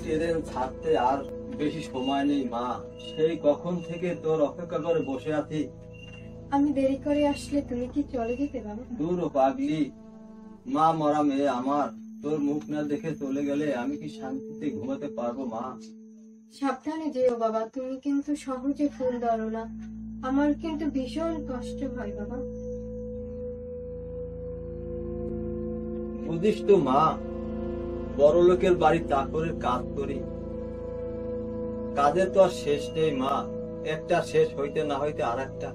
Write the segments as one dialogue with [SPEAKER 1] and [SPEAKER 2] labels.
[SPEAKER 1] Train ছাড়তে আর বেশি সময় নেই মা, সেই কখন থেকে তোর অপেক্ষা করে বসে আছি।
[SPEAKER 2] আমি দেরি করে আসলে তুমি কি চলে যেতে বাবা?
[SPEAKER 1] দূর পাগলি, মা মরা মেয়ে আমার, তোর মুখ না দেখে চলে গেলে আমি কি শান্তিতে ঘুমাতে পারবো মা?
[SPEAKER 2] সাবধানে যেও বাবা, তুমি কিন্তু সহজে ফুল ধরো না, আমার কিন্তু ভীষণ কষ্ট হয় বাবা।
[SPEAKER 1] বুঝিস তো মা, বড় লোকের বাড়ি চাকরের কাজ করি, কাজের তো আর শেষ নেই মা, একটা শেষ হইতে না হইতে আর একটা।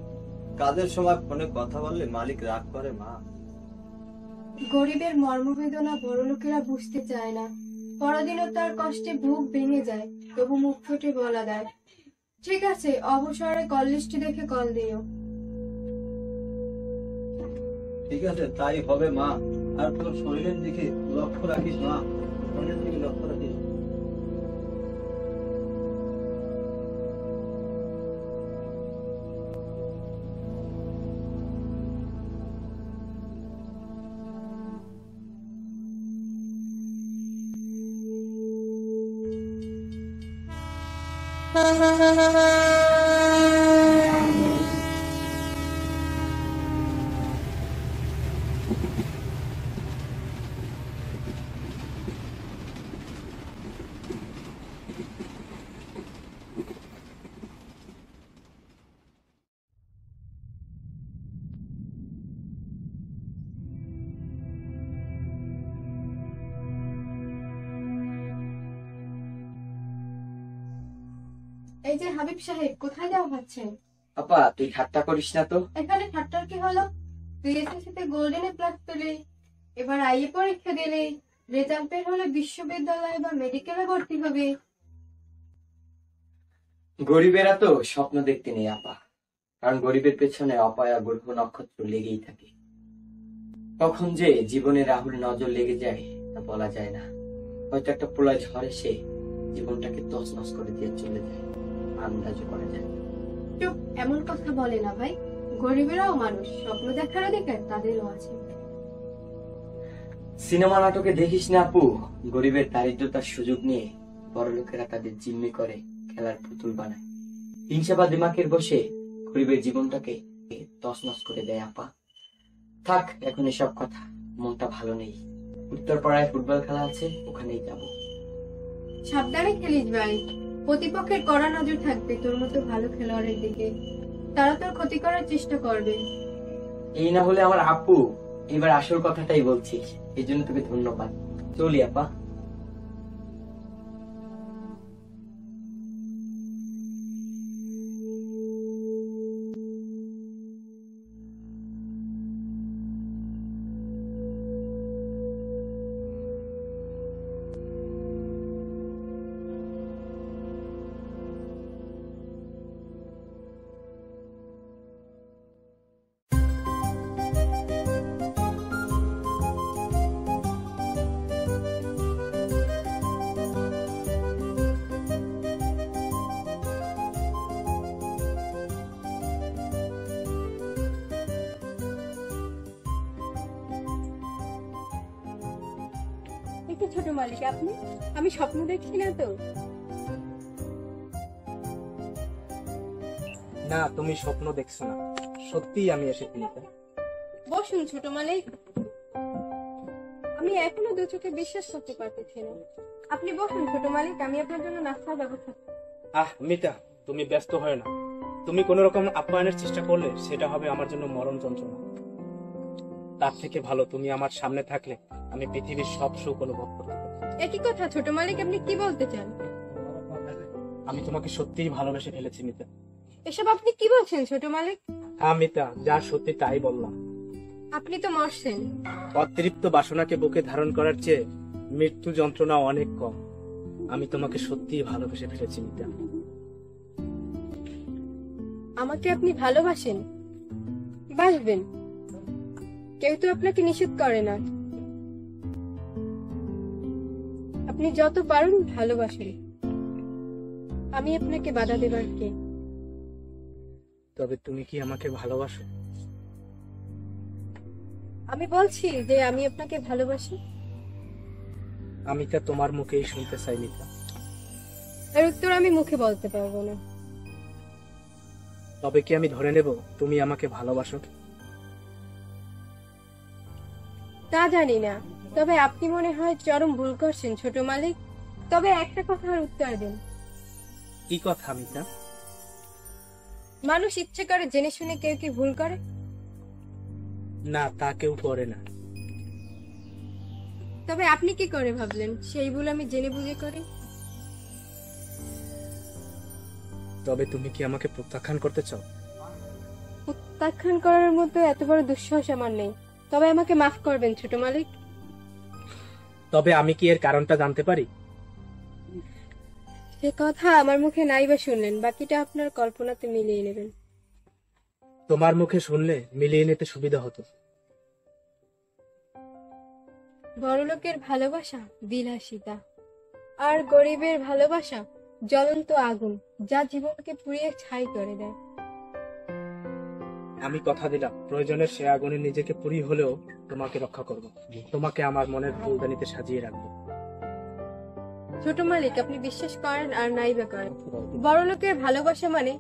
[SPEAKER 1] কাজের সময় ফোনে কথা বললে মালিক রাগ করে মা।
[SPEAKER 2] গরিবের মর্মবেদনা বড় লোকেরা বুঝতে চায় না, পরাধীনতার তার কষ্টে বুক ভেঙে যায়, তবু মুখ ফুটে বলা দেয়। ঠিক আছে, অবসরে কল লিস্টে দেখে কল দিও।
[SPEAKER 1] ঠিক আছে, তাই হবে মা। আর তোর শরীরের দিকে লক্ষ্য রাখিস মা, শরীরের দিকে লক্ষ্য রাখিস।
[SPEAKER 2] এই যে হাবিব সাহেব, কোথায় যাওয়া হচ্ছেন?
[SPEAKER 3] আপা তুই ঠাট্টা করিস না তো।
[SPEAKER 2] এখানে ঠাট্টার কি হলো? তুই এসএসসিতে গোল্ডেনে প্লাস পেলে, এবার আইএ পরীক্ষা দিলে, রেজাল্ট বের হলে বিশ্ববিদ্যালয় বা মেডিকেলে ভর্তি হবে।
[SPEAKER 3] গরিবেরা তো স্বপ্ন দেখতে নেই আপা, কারণ গরিবের পেছনে অপায়া গ্রহ নক্ষত্র লেগেই থাকে। কখন যে জীবনে রাহুল নজর লেগে যায় তা বলা যায় না। হয়তো একটা প্রলয় ঝড় এসে জীবনটাকে তছনছ করে দিয়ে চলে যায়, আন্দাজও করা যায় না।
[SPEAKER 2] চুপ, এমন কথা বলে না ভাই, গরিবেরাও মানুষ, স্বপ্ন দেখার অধিকার তাদেরও আছে।
[SPEAKER 3] সিনেমা নাটকে দেখিস না আপু, গরিবের দারিদ্রতার সুযোগ নিয়ে বড় লোকেরা তাদের জিম্মি করে খেলার পুতুল বানায়, হিংসা বা দিমাগের বসে গরিবের জীবনটাকে তছনছ করে দেয় আপা। থাক এখন এসব কথা, মনটা ভালো নেই। উত্তরপাড়ায় ফুটবল খেলা আছে, ওখানেই যাব।
[SPEAKER 2] সাবধানে খেলিস ভাই, প্রতিপক্ষের কড়া নজর থাকবে তোর মতো ভালো খেলোয়াড়ের দিকে, তারা তোর ক্ষতি করার চেষ্টা করবে।
[SPEAKER 3] এই না হলে আমার আপু, এবার আসল কথাটাই বলছিস, এই জন্য তোকে ধন্যবাদ। চলি আপা।
[SPEAKER 2] একটু ছোট মালিক, আপনি, আমি স্বপ্ন দেখছি না তো?
[SPEAKER 4] না, তুমি স্বপ্ন দেখছো না, সত্যিই আমি এসেছি।
[SPEAKER 2] বসুন ছোট মালিক, আমি এখনো দু চোখে বিশ্বাস করতে পারতেছি না। আপনি বসুন ছোট মালিক, আমি আপনার জন্য নাস্তার ব্যবস্থা।
[SPEAKER 4] মিতা, তুমি ব্যস্ত হয় না, তুমি কোন রকম আপ্যায়নের চেষ্টা করলে সেটা হবে আমার জন্য মরণ যন্ত্রণা। তার থেকে ভালো তুমি আমার সামনে থাকলে আমি পৃথিবীর সব সুখ অনুভব করতে পারি।
[SPEAKER 2] একই কথা ছোট মালিক, আপনি কি বলতে চান?
[SPEAKER 4] আমি তোমাকে সত্যিই ভালোবেসে ফেলেছি মিতা।
[SPEAKER 2] এসব আপনি কি বলছেন ছোট মালিক?
[SPEAKER 4] হ্যাঁ মিতা, যা সত্যি তাই বললাম।
[SPEAKER 2] আপনি তো মরছেন।
[SPEAKER 4] অতিরিক্ত বাসনাকে বুকে ধারণ করার চেয়ে মৃত্যু যন্ত্রণা অনেক কম। আমি তোমাকে সত্যিই ভালোবেসে ফেলেছি মিতা।
[SPEAKER 2] আমাকে আপনি ভালোবাসেন? বাসবেন, কেউ তো আপনাকে নিষেধ করে না। আপনি যত পারেন ভালোবাসেন, আমি আপনাকে বাধা দেবার কে?
[SPEAKER 4] তবে তুমি কি আমাকে ভালোবাসো?
[SPEAKER 2] আমি বলছি যে আমি আপনাকে ভালোবাসি।
[SPEAKER 4] আমি তা তোমার মুখেই শুনতে চাই মিতা।
[SPEAKER 2] এর উত্তর আমি মুখে বলতে পারবো না।
[SPEAKER 4] তবে কি আমি ধরে নেব তুমি আমাকে ভালোবাসো?
[SPEAKER 2] তা জানি না, তবে আপনি মনে হয় চরম ভুল করছেন ছোট মালিক। তবে একটা কথার উত্তর দিন।
[SPEAKER 4] কি কথা মিতা?
[SPEAKER 2] মানুষ ইচ্ছে করে জেনে শুনে কেউ কি ভুল করে?
[SPEAKER 4] না, তা কেউ করে না।
[SPEAKER 2] তবে আপনি কি করে ভাবলেন সেই ভুল আমি জেনে বুঝে করি?
[SPEAKER 4] তবে তুমি কি আমাকে প্রত্যাখ্যান করতে চাও?
[SPEAKER 2] প্রত্যাখ্যান করার মতো এত বড় দুঃসাহস আমার নেই। তবে আমাকে মাফ করবেন ছোট মালিক।
[SPEAKER 4] তবে আমি কি এর কারণটা জানতে পারি?
[SPEAKER 2] সে কথা আমার মুখে নাই বা শুনলেন, বাকিটা আপনার কল্পনাতে মিলিয়ে নেবেন।
[SPEAKER 4] তোমার মুখে শুনলে মিলিয়ে নিতে সুবিধা হতো।
[SPEAKER 2] বড়লোকের ভালোবাসা বিলাসিতা, আর গরিবের ভালোবাসা জ্বলন্ত আগুন, যা জীবনকে পুড়িয়ে ছাই করে দেয়।
[SPEAKER 4] আমি কথা দিলাম প্রয়োজনে সে আগুনে নিজেকে পুড়ি হলেও তোমাকে রক্ষা করব। তোমাকে আমার মনের ফুলদানিতে সাজিয়ে রাখবো।
[SPEAKER 2] ছোট মালিক, আপনি বিশ্বাস করেন আর নাই বা করেন, বড়লোকের ভালোবাসা মানে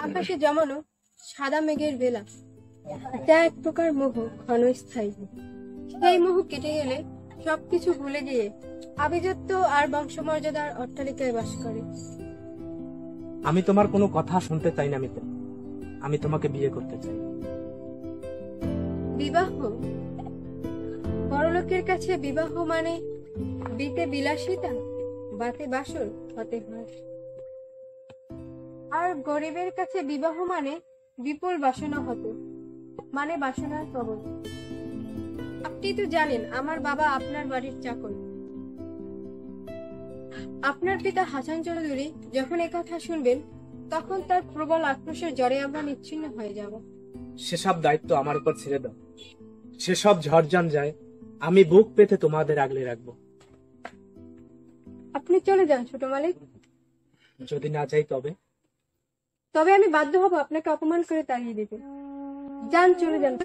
[SPEAKER 2] আকাশে জমানো সাদা মেঘের বেলা, যা এক প্রকার মোহ, ক্ষণস্থায়ী। সেই মোহ কেটে গেলে সবকিছু ভুলে গিয়ে আভিজাত্য আর বংশমর্যাদার অট্টালিকায় বাস করে।
[SPEAKER 4] আমি তোমার কোনো কথা শুনতে চাই না মিতা, আমি তোমাকে বিয়ে করতে চাই।
[SPEAKER 2] বিবাহ? বড়লোকের কাছে বিবাহ মানে বিতে বিলাসিতা, বাতে বাসর হতে হয়। আর গরিবের কাছে বিবাহ মানে বিপুল বাসনা হতে, মানে বাসনার প্রবল। আপনি তো জানেন আমার বাবা আপনার বাড়ির চাকর। আপনার পিতা হাসান চৌধুরী যখন একথা শুনবেন, তখন তার প্রবল আক্রোশের জ্বরে আমরা নিচ্ছিন্ন হয়ে যাব।
[SPEAKER 4] সেসব দায়িত্ব আমার উপর ছেড়ে দাও। সেসব ঝড়জান যায়, আমি বুক পেতে তোমাদের আগলে রাখবো।
[SPEAKER 2] আপনি চলে যান ছোট মালিক।
[SPEAKER 4] যদি না যাই তবে?
[SPEAKER 2] তবে আমি বাধ্য হব আপনাকে অপমান করে তাড়িয়ে দিতে। যান, চলে যান।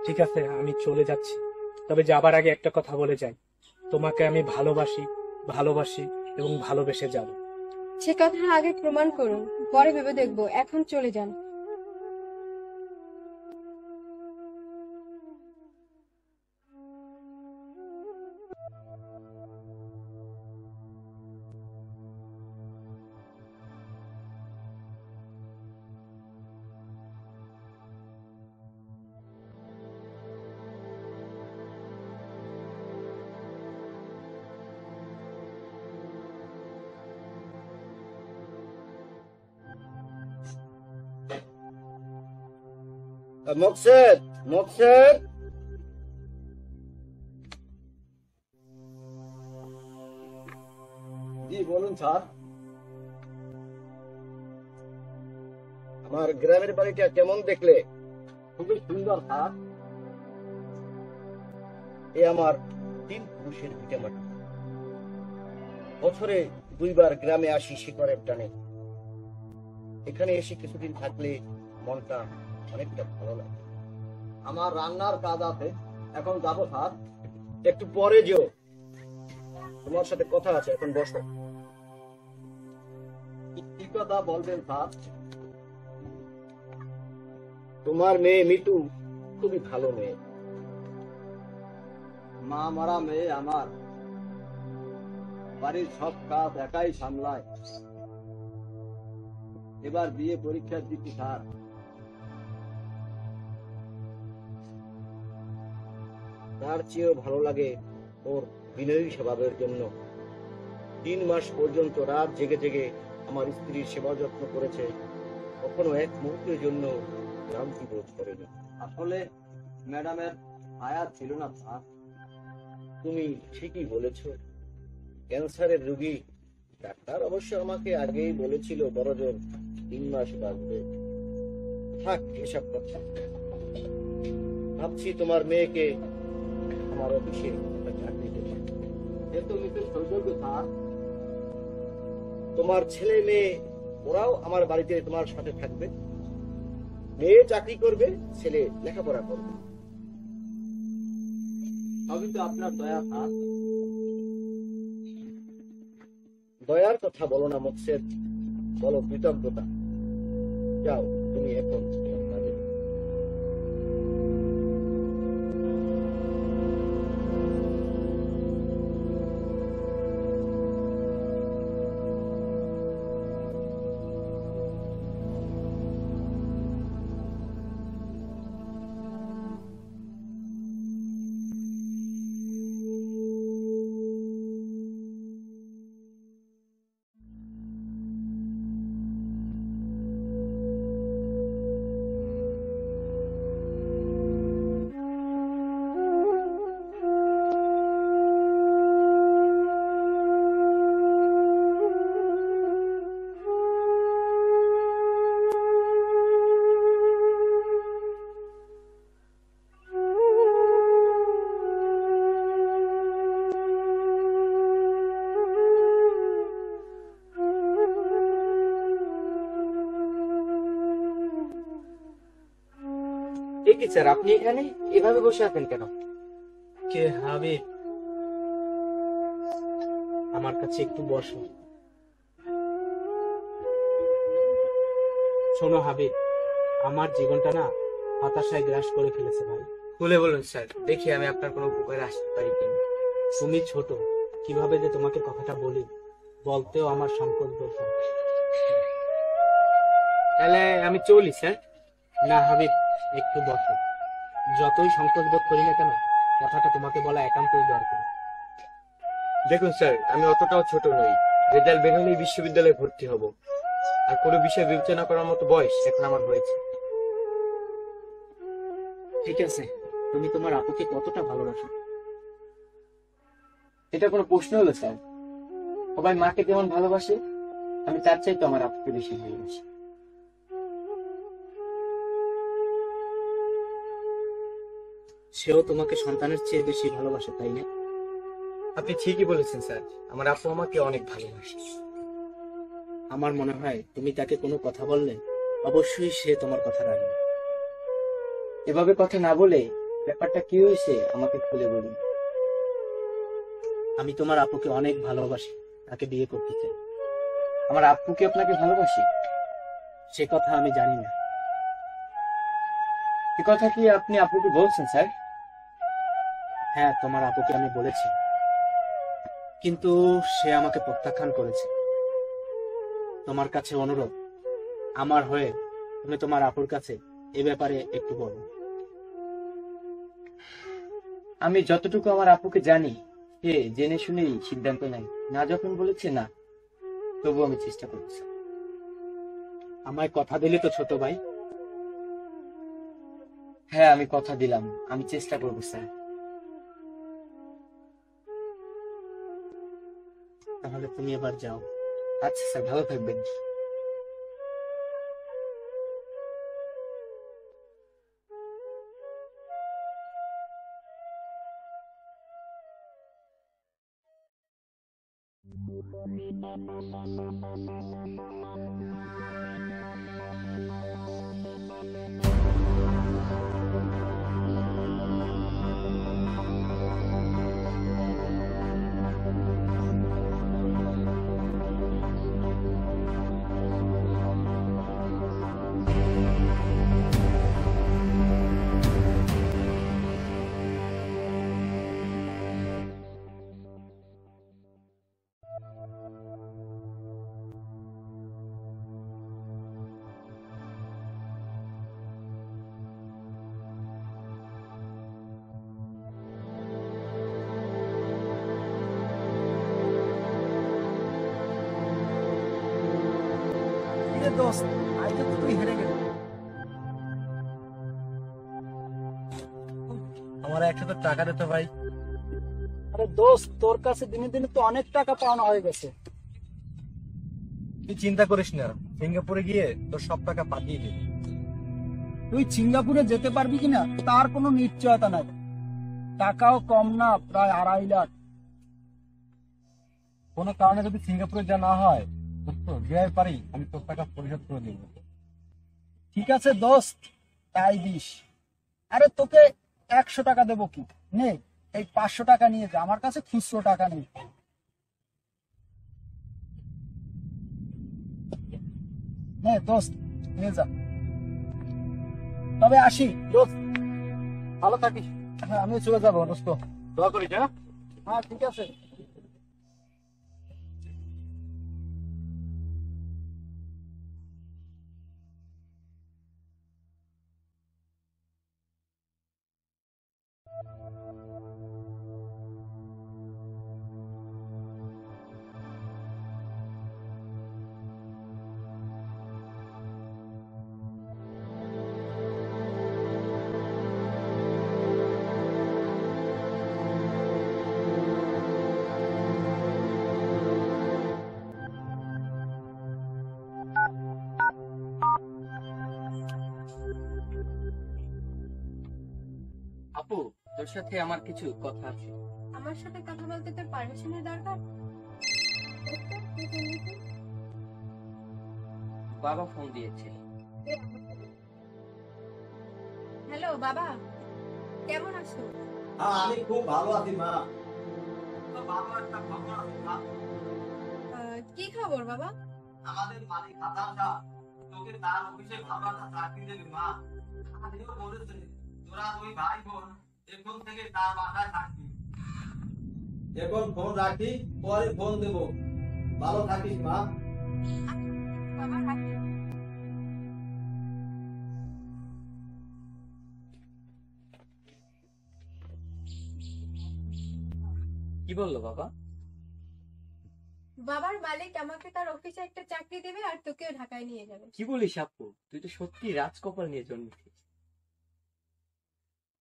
[SPEAKER 4] ঠিক আছে, আমি চলে যাচ্ছি। তবে যাবার আগে একটা কথা বলে যাই, তোমাকে আমি ভালোবাসি, ভালোবাসি এবং ভালোবেসে যাব।
[SPEAKER 2] সে কথা আগে প্রমাণ করুন, পরে ভেবে দেখবো। এখন চলে যান।
[SPEAKER 1] মকসেদ, মকসেদ, জি বলুন স্যার।
[SPEAKER 5] আমার গ্রামের বাড়িটা কেমন দেখলে?
[SPEAKER 1] খুবই সুন্দর স্যার।
[SPEAKER 5] এ আমার 3 পুরুষের ভিটামাটি। বছরে 2 বার গ্রামে আসি শিকড়ের টানে। এখানে এসে কিছুদিন থাকলে মনটা অনেকটা ভালো লাগে।
[SPEAKER 1] আমার রান্নার কাজ আছে, এখন যাবো স্যার।
[SPEAKER 5] একটু পরে যেও, তোমার সাথে কথা আছে, এখন বসো।
[SPEAKER 1] কি কথা বলবেন স্যার?
[SPEAKER 5] তোমার মেয়ে মিতু খুবই ভালো মেয়ে।
[SPEAKER 1] মা মরা মেয়ে আমার, বাড়ির সব কাজ একাই সামলায়। এবার বিয়ে পরীক্ষা দিচ্ছি স্যার।
[SPEAKER 5] তার চেয়েও ভালো লাগে ওর বিনয়ী স্বভাবের জন্য। 3 মাস পর্যন্ত রাত জেগে জেগে আমার স্ত্রীর সেবা যত্ন করেছে, কখনো এক মুহূর্তের জন্য ক্লান্তি বোধ করেনি।
[SPEAKER 1] আসলে ম্যাডামের আয়াত ছিল না স্যার।
[SPEAKER 5] তুমি ঠিকই বলেছ, ক্যান্সারের রোগী। ডাক্তার অবশ্য আমাকে আগেই বলেছিল বড়জোর 3 মাস বাঁচবে। থাক এসব কথা। ভাবছি তোমার মেয়েকে আমার অফিসে একটা চাকরি দেব।
[SPEAKER 1] এ তো মিসেস সৌজন্য স্যার।
[SPEAKER 5] তোমার ছেলে মেয়ে ওরাও আমার বাড়িতে তোমার সাথে থাকবে। মেয়ে চাকরি করবে, ছেলে লেখাপড়া করবে।
[SPEAKER 1] সবই তো আপনার দয়া হাত।
[SPEAKER 5] দয়ার কথা বলো না মোকসেদ, বলো কৃতজ্ঞতা। যাও তুমি এখন তোমার কাজে।
[SPEAKER 3] এ কি স্যার, আপনি এখানে এভাবে বসে আছেন কেন?
[SPEAKER 4] কে হাবিব, আমার কাছে একটু বসো। শোনো হাবিব, আমার জীবনটা না হতাশায় গ্রাস করে ফেলেছে ভাই।
[SPEAKER 3] খুলে বলুন স্যার, দেখি আমি আপনার কোনো উপকারে আসতে পারি কিনা।
[SPEAKER 4] তুমি ছোট, কিভাবে যে তোমাকে কথাটা বলি বলতেও আমার সংকোচ বোধ হয়।
[SPEAKER 3] তাহলে আমি চলি স্যার।
[SPEAKER 4] না হাবিব, একটু বসো। যতই সংকোচ বোধ করি না কেন, কথাটা তোমাকে বলা একান্তই দরকার।
[SPEAKER 3] দেখুন স্যার, আমি অতটাও ছোট নই। রেজাল্ট বের হলেই বিশ্ববিদ্যালয়ে ভর্তি হব, আর কোনো বিষয় বিবেচনা করার মতো বয়স এখন আমার হয়েছে।
[SPEAKER 4] ঠিক আছে, তুমি তোমার আপুকে কতটা ভালোবাসো?
[SPEAKER 3] এটা কোনো প্রশ্ন হলো স্যার? সবাই মাকে যেমন ভালোবাসে, আমি তার চাইতে আমার আপুকে বেশি ভালোবাসি।
[SPEAKER 4] সেও তোমাকে সন্তানের চেয়ে বেশি ভালোবাসে, তাই না?
[SPEAKER 3] আপনি ঠিকই বলেছেন স্যার, আমার আপু আমাকে অনেক ভালোবাসে।
[SPEAKER 4] আমার মনে হয় তুমি তাকে কোনো কথা বললে অবশ্যই সে তোমার কথা রাখবে।
[SPEAKER 3] এভাবে কথা না বলে ব্যাপারটা কি হয়েছে আমাকে খুলে বলুন।
[SPEAKER 4] আমি তোমার আপুকে অনেক ভালোবাসি, তাকে বিয়ে করতে চাই।
[SPEAKER 3] আমার আপু কি আপনাকে ভালোবাসে?
[SPEAKER 4] সে কথা আমি জানি না।
[SPEAKER 3] এ কথা কি আপনি আপুকে বলছেন স্যার?
[SPEAKER 4] হ্যাঁ, তোমার আপুকে আমি বলেছি, কিন্তু সে আমাকে প্রত্যাখ্যান করেছে। তোমার কাছে অনুরোধ, আমার হয়ে তুমি তোমার আপুর কাছে এ ব্যাপারে একটু বলো।
[SPEAKER 3] আমি যতটুকু আমার আপুকে জানি, সে জেনে শুনেই সিদ্ধান্ত নেয়। না যখন বলেছে না, তবু আমি চেষ্টা করছি।
[SPEAKER 4] আমায় কথা দিলে তো ছোট ভাই?
[SPEAKER 3] হ্যাঁ, আমি কথা দিলাম, আমি চেষ্টা করবো স্যার।
[SPEAKER 4] তাহলে তুমি এবার যাও।
[SPEAKER 3] আচ্ছা স্যার, ভালো থাকবেন।
[SPEAKER 1] আমার 100 টাকা দিতে ভাই।
[SPEAKER 6] আরে দোস্ত, তোর কাছে দিনে দিনে তো অনেক টাকা পাওনা হয়ে গেছে।
[SPEAKER 1] তুই চিন্তা করিস না, সিঙ্গাপুরে গিয়ে তোর সব টাকা পাঠিয়ে দিবি।
[SPEAKER 6] তুই সিঙ্গাপুরে যেতে পারবি কিনা তার কোনো নিশ্চয়তা নাই। টাকাও কম না, প্রায় 2.5 লাখ।
[SPEAKER 1] কোনো কারণে যদি সিঙ্গাপুরে যা না হয়, দোস্ত যে পারি আমি তোর টাকা পরিশোধ করে দেবো।
[SPEAKER 6] ঠিক আছে দোস্ত, তাই দিস। আরে তোকে 100 টাকা দেবো কি, নে এই 500 টাকা নিয়ে যা, আমার কাছে খুচরো টাকা নেই। নে দোস্ত, নিয়ে যা। তবে আসি দোস্ত, ভালো থাকিস। হ্যাঁ, আমি চলে যাবো দোস্ত।
[SPEAKER 4] দোয়া করি যা।
[SPEAKER 6] হ্যাঁ ঠিক আছে।
[SPEAKER 3] আপু, তোর সাথে আমার কিছু কথা আছে।
[SPEAKER 2] আমার সাথে কথা বলতে তোর পারমিশনের দরকার?
[SPEAKER 3] বাবা ফোন দিয়েছে।
[SPEAKER 2] হ্যালো বাবা, কেমন আছো?
[SPEAKER 1] হ্যাঁ, আমি খুব ভালো আছি মা। তো ভালো একটা খবর আছে মা।
[SPEAKER 2] কি খবর বাবা?
[SPEAKER 1] আমাদের মালিক হাসানটা তোকে তার অফিসে ভালো একটা চাকরি দেবে মা। আমিও বলেছে তোরা দুই ভাই বোন এখন থেকে তার বাসায় থাকবি। এখন ফোন রাখি, পরে ফোন দেব। ভালো থাকিস মা।
[SPEAKER 2] বাবা রাখি।
[SPEAKER 3] কি বললো বাবা?
[SPEAKER 2] বাবার মালিক আমাকে তার অফিসে একটা চাকরি দেবে আর তোকেও ঢাকায় নিয়ে যাবে।
[SPEAKER 3] কি বলিস আপু, তুই তো সত্যি রাজকপাল নিয়ে জন্মেছিস।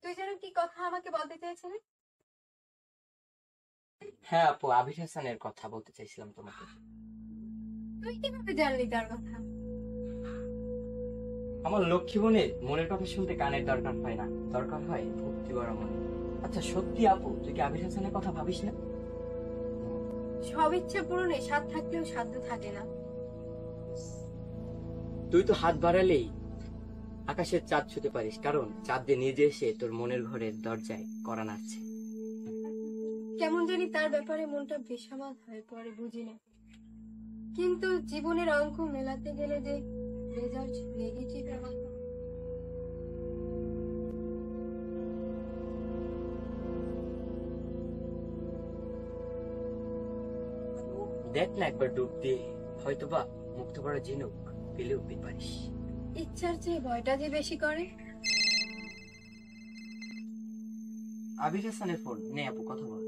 [SPEAKER 2] তুই যেন কি কথা আমাকে বলতে চেয়েছিলি?
[SPEAKER 3] হ্যাঁ আপু, আবির হাসানের কথা বলতে চাইছিলাম তোমাকে।
[SPEAKER 2] তুই কিভাবে জানলি তার কথা?
[SPEAKER 3] আমার লক্ষ্মী বোনের মনের কথা শুনতে কানের দরকার হয় না, দরকার হয় ভক্তি ভরা মনে। আচ্ছা সত্যি আপু, তুই কি আবির হাসানের কথা ভাবিস না?
[SPEAKER 2] সব ইচ্ছে পূরণে স্বাদ থাকলেও সাধ্য থাকে না।
[SPEAKER 3] তুই তো হাত বাড়ালেই আকাশের চাঁদ ছুতে পারিস, কারণ চাঁদ দিয়ে নিজে এসে তোর মনের ঘরের দরজায় কড়া নাড়ছে।
[SPEAKER 2] কেমন জানি তার ব্যাপারে মনটা বেসামাল হয়ে পড়ে, বুঝি না। কিন্তু জীবনের অঙ্ক মেলাতে গেলে যে রেজাল্ট নেগেটিভ হয়।
[SPEAKER 3] দেখ না একবার ডুব দিয়ে, হয়তোবা মুক্ত করা ঝিনুক পেলে উঠতে পারিস।
[SPEAKER 2] ইচ্ছার চেয়ে ভয়টা যে বেশি করে।
[SPEAKER 3] আবির হাসানের ফোন, নে আপু কথা বল।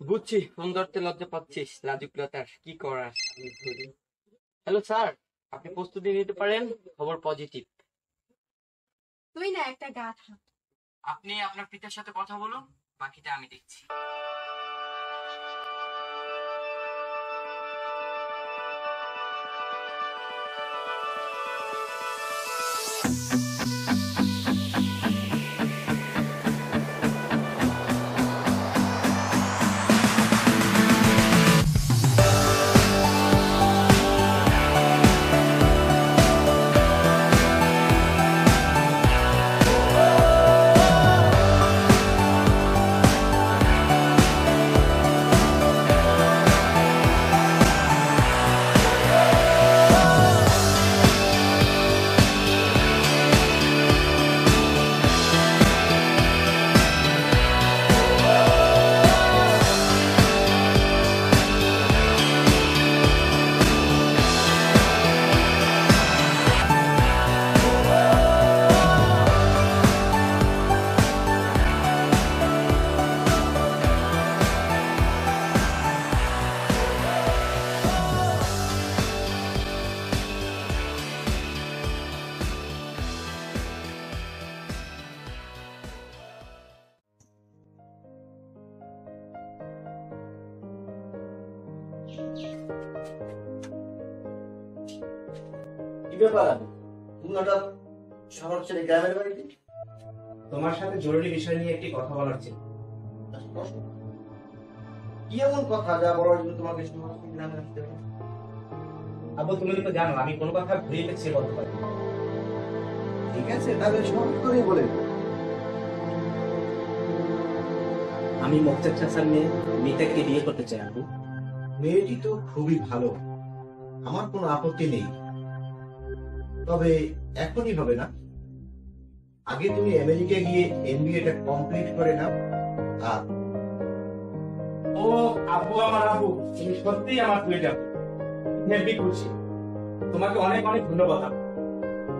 [SPEAKER 3] বুঝছি ফোন ধরতে লজ্জা পাচ্ছিস, লাজুকলতার কি করার। হ্যালো স্যার, আপনি প্রস্তুতি নিতে পারেন, খবর পজিটিভ।
[SPEAKER 2] তুই না একটা গাধা।
[SPEAKER 3] আপনি আপনার পিতার সাথে কথা বলুন, বাকিটা আমি দেখছি।
[SPEAKER 5] কি ব্যাপার? তুমি হঠাৎ শহর ছেড়ে গ্রামের বাড়িতে?
[SPEAKER 4] তোমার সাথে জরুরি বিষয় নিয়ে একটি কথা বলার ছিল।
[SPEAKER 5] কি কি এমন কথা যা বলার জন্য তোমাকে সময় নামে আসতে হবে?
[SPEAKER 4] আব্বু তুমি তো জানো আমি কোনো কথা ঘুরিয়ে পেছিয়ে বলতে পারি না।
[SPEAKER 5] ঠিক আছে, তাহলে সহজ করেই বলে দাও।
[SPEAKER 4] আমি মোকসেদ চাচার মেয়ে মিতাকে বিয়ে করতে চাই আব্বু।
[SPEAKER 5] মেয়েটি তো খুবই ভালো, আমার কোনো আপত্তি নেই, তবে এখনই হবে না। আগে তুমি আমেরিকা গিয়ে এমবিএটা কমপ্লিট করে নাও। আর
[SPEAKER 4] ও আব্বু, আমার আব্বু, তুমি সত্যিই আমার টুইটার হেভি খুশি। তোমাকে অনেক অনেক ধন্যবাদ আব্বু।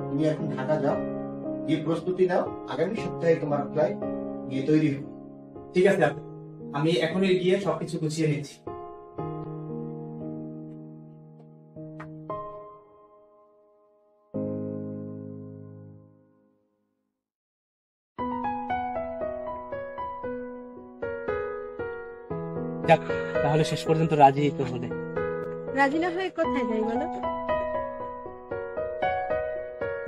[SPEAKER 5] তুমি এখন ঢাকা যাও, গিয়ে প্রস্তুতি নাও, আগামী সপ্তাহে তোমার ফ্লাইট গিয়ে তৈরি হবে।
[SPEAKER 4] ঠিক আছে আব্বু, আমি এখনই গিয়ে সবকিছু গুছিয়ে নিচ্ছি। যাক, তাহলে শেষ পর্যন্ত রাজি তো হলে।
[SPEAKER 2] রাজি না হয়ে কোথায় যাই বলো?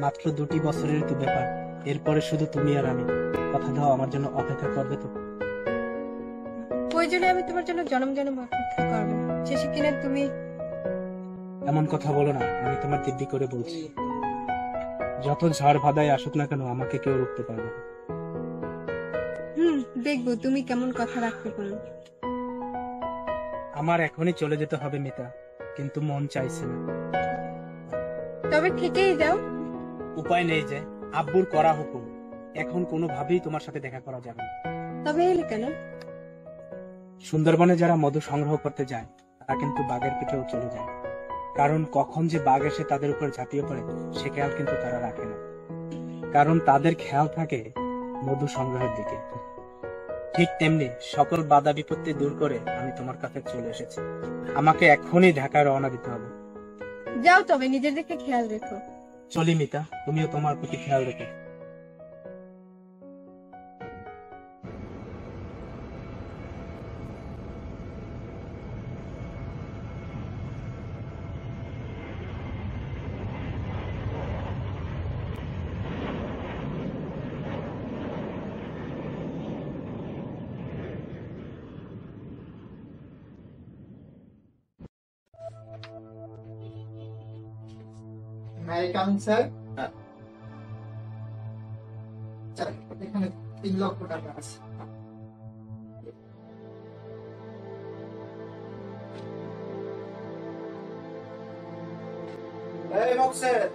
[SPEAKER 4] মাত্র 2টি বছরের তো ব্যাপার, এরপরে শুধু তুমি আর আমি। কথা দাও আমার জন্য অপেক্ষা করবে তো?
[SPEAKER 2] প্রয়োজনে আমি তোমার জন্য জনম জনম অপেক্ষা করবো। শেষে কিনা তুমি
[SPEAKER 4] এমন কথা বলো না, আমি তোমার দিব্যি করে বলছি। যত ঝড় বাধাই আসুক না কেন, আমাকে কেউ রুখতে পারবে না।
[SPEAKER 2] দেখবো তুমি কেমন কথা রাখতে পারো।
[SPEAKER 4] আমার এখনই চলে যেতে হবে মিতা, কিন্তু মন চাইছে না।
[SPEAKER 2] তবে থেকেই যাও।
[SPEAKER 4] উপায় নেই যে, আব্বুর করা হুকুম, এখন কোনোভাবেই তোমার সাথে দেখা করা যাবে না।
[SPEAKER 2] তবে এলে কেন?
[SPEAKER 4] সুন্দরবনে যারা মধু সংগ্রহ করতে যায় তারা কিন্তু বাঘের পিঠেও চলে যায়, কারণ কখন যে বাঘ এসে তাদের উপর ঝাঁপিয়ে পড়ে সে খেয়াল কিন্তু তারা রাখে না, কারণ তাদের খেয়াল থাকে মধু সংগ্রহের দিকে। ঠিক তেমনি সকল বাধা বিপত্তি দূর করে আমি তোমার কাছে চলে এসেছি। আমাকে এখনই ঢাকায় রওনা দিতে হবে।
[SPEAKER 2] যাও, তবে নিজের দিকে খেয়াল রেখো।
[SPEAKER 4] চলি মিতা, তুমিও তোমার প্রতি খেয়াল রেখো।
[SPEAKER 6] May I come in, sir? Sir, এখানে 3 লক্ষ টাকা আছে।
[SPEAKER 5] এই মকসেদ,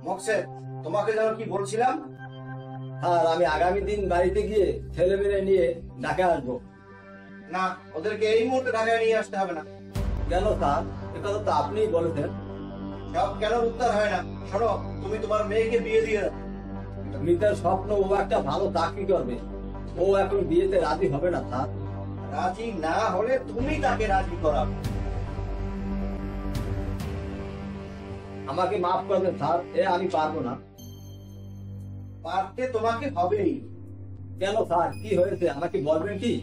[SPEAKER 5] মকসেদ, তোমাকে যেন কি বলছিলাম?
[SPEAKER 3] আর আমি আগামী দিন বাড়িতে গিয়ে ছেলে মেয়ে নিয়ে ঢাকা আসবো।
[SPEAKER 5] না, ওদেরকে এই মুহূর্তে ঢাকায় নিয়ে আসতে হবে না।
[SPEAKER 3] কেন স্যার, একথা তো আপনিই বলেছেন।
[SPEAKER 5] সব কেন উত্তর হয় না? শোনো, তুমি তোমার মেয়েকে বিয়ে দিয়ে দাও।
[SPEAKER 3] মিতার স্বপ্ন ও একটা ভালো চাকরি করবে, ও এখন বিয়েতে রাজি হবে না স্যার।
[SPEAKER 5] রাজি না হলে তুমি তাকে রাজি করাবে।
[SPEAKER 3] আমাকে মাফ করবেন স্যার, আমি পারবো না।
[SPEAKER 5] পারতে তোমাকে হবেই।
[SPEAKER 3] কেন স্যার, কি হয়েছে আমাকে বলবেন কি?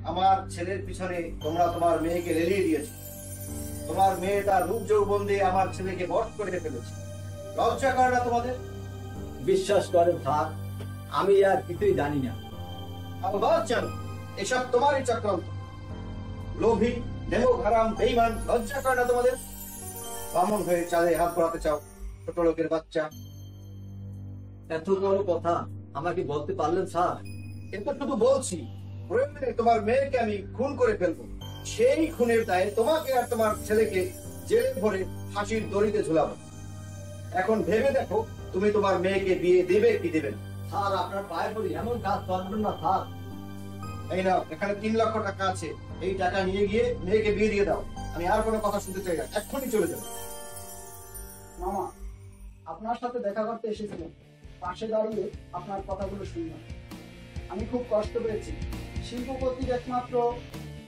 [SPEAKER 5] আমার ছেলের পিছনে তোমরা তোমার মেয়েকে রেলিয়ে দিয়েছো। তোমার মেয়ে তার রূপ যৌবন দিয়ে আমার ছেলেকে বশ করে ফেলেছে। লজ্জা করে না তোমাদের?
[SPEAKER 3] বিশ্বাস করেন স্যার, আমি আর কিছুই জানি না।
[SPEAKER 5] আল্লাহ জানো, এসব তোমারই চক্রান্ত। লোভী, নেমো হারাম, বেঈমান, লজ্জা করে না তোমাদের? বামন হয়ে চাঁদে হাত বাড়াতে চাও, ছোট লোকের বাচ্চা।
[SPEAKER 3] এত বড় কথা আমাকে বলতে পারলেন স্যার?
[SPEAKER 5] এটা শুধু বলছি, প্রয়োজনে তোমার মেয়েকে আমি খুন করে ফেলবো। সেই খুনের দায়ে তোমাকে আর তোমার ছেলেকে জেলে ভরে ফাঁসির দড়িতে ঝুলাবো। এখন ভেবে দেখো, তুমি তোমার মেয়েকে বিয়ে দেবে কি দেবে না?
[SPEAKER 3] স্যার, আপনার পায়ে পড়ি, এমন কাজ করবেন না স্যার।
[SPEAKER 5] এই নাও, এখানে 3 লক্ষ টাকা আছে। এই টাকা নিয়ে গিয়ে মেয়েকে বিয়ে দিয়ে দাও। আমি আর কোনো কথা শুনতে চাই না, এক্ষুনি চলে যাও।
[SPEAKER 6] মামা, আপনার সাথে দেখা করতে এসেছিলাম, পাশে দাঁড়িয়ে আপনার কথাগুলো শুনলাম। আমি খুব কষ্ট পেয়েছি। শিল্পপতির একমাত্র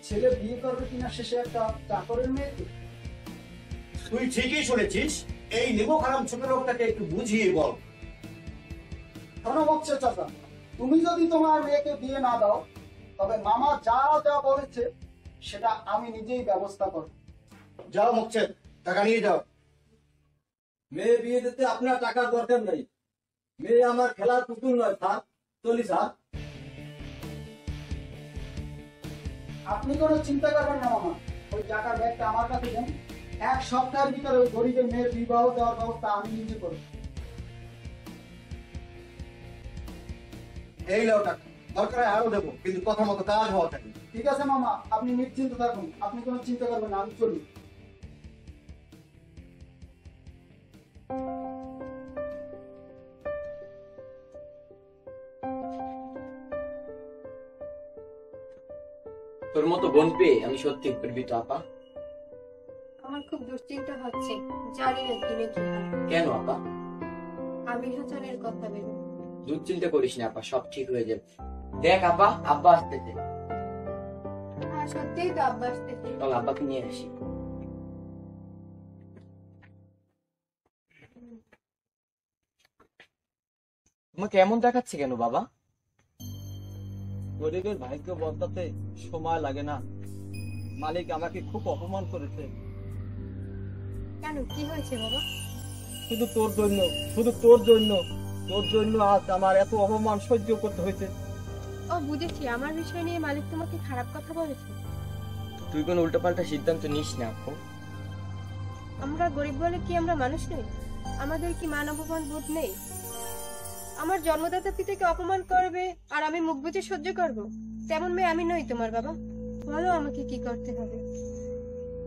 [SPEAKER 6] ছেলে বিয়ে করবে কিনা শেষে একটা চাকরের মেয়েকে।
[SPEAKER 5] তুই ঠিকই শুনেছিস। এই নেমো হারাম ছোট লোকটাকে একটু বুঝিয়ে বল।
[SPEAKER 6] শোনো মকসেদ চাচা, তুমি যদি তোমার মেয়েকে বিয়ে না দাও, তবে মামা যা যা বলেছে সেটা আমি নিজেই ব্যবস্থা করব।
[SPEAKER 5] যাও মকসেদ, টাকা নিয়ে যাও।
[SPEAKER 3] মেয়ে বিয়ে দিতে আপনার টাকার দরকার নেই। মেয়ে আমার খেলার পুতুল নয় স্যার।
[SPEAKER 6] চলি স্যার। আপনি কোনো চিন্তা করবেন না মামা, ওই টাকার ব্যাগটা আমার কাছে দেন। 1 সপ্তাহের ভিতরে ওই গরিবের মেয়ের বিবাহ দেওয়ার ব্যবস্থা আমি নিজে করব।
[SPEAKER 5] এই নাও টাকা, দরকার হয় আরো দেবো, কিন্তু কথা মতো কাজ হওয়া চাই।
[SPEAKER 6] ঠিক আছে মামা, আপনি নিশ্চিন্ত থাকুন, আপনি কোনো চিন্তা করবেন না, আমি চলি।
[SPEAKER 3] তোর মতো বোন পেয়ে আমি সত্যি গর্বিত আপা।
[SPEAKER 2] আমার খুব দুশ্চিন্তা হচ্ছে, জানি না দিনে কি হয়।
[SPEAKER 3] কেন আপা?
[SPEAKER 2] আমির হাসানের কথা ভেবে।
[SPEAKER 3] দুশ্চিন্তা করিস না আপা, সব ঠিক হয়ে যাবে। দেখ আপা, আব্বা আসতেছে।
[SPEAKER 2] আর সত্যিই তো আব্বা আসতেছে।
[SPEAKER 3] চল আব্বাকে নিয়ে আসি। তোমাকে এমন দেখাচ্ছে কেন বাবা?
[SPEAKER 5] গরিবের ভাগ্য বদলাতে সময় লাগে না। মালিক আমাকে খুব অপমান করেছে।
[SPEAKER 2] কেন, কি হয়েছে বাবা?
[SPEAKER 5] শুধু তোর জন্য, শুধু তোর জন্য, তোর জন্য আজ আমার এত অপমান সহ্য করতে হয়েছে।
[SPEAKER 2] ও বুঝেছি, আমার বিষয় নিয়ে মালিক তোমাকে খারাপ কথা বলেছে।
[SPEAKER 3] তুই কোনো উল্টোপাল্টা সিদ্ধান্ত নিস না আপু।
[SPEAKER 2] আমরা গরিব বলে কি আমরা মানুষ নই? আমাদের কি মান অপমান বোধ নেই? আমার জন্মদাতা পিতাকে অপমান করবে আর আমি মুখ বুজে সহ্য করব? তেমন মেয়ে আমি নই তোমার বাবা। বলো আমাকে কি করতে হবে?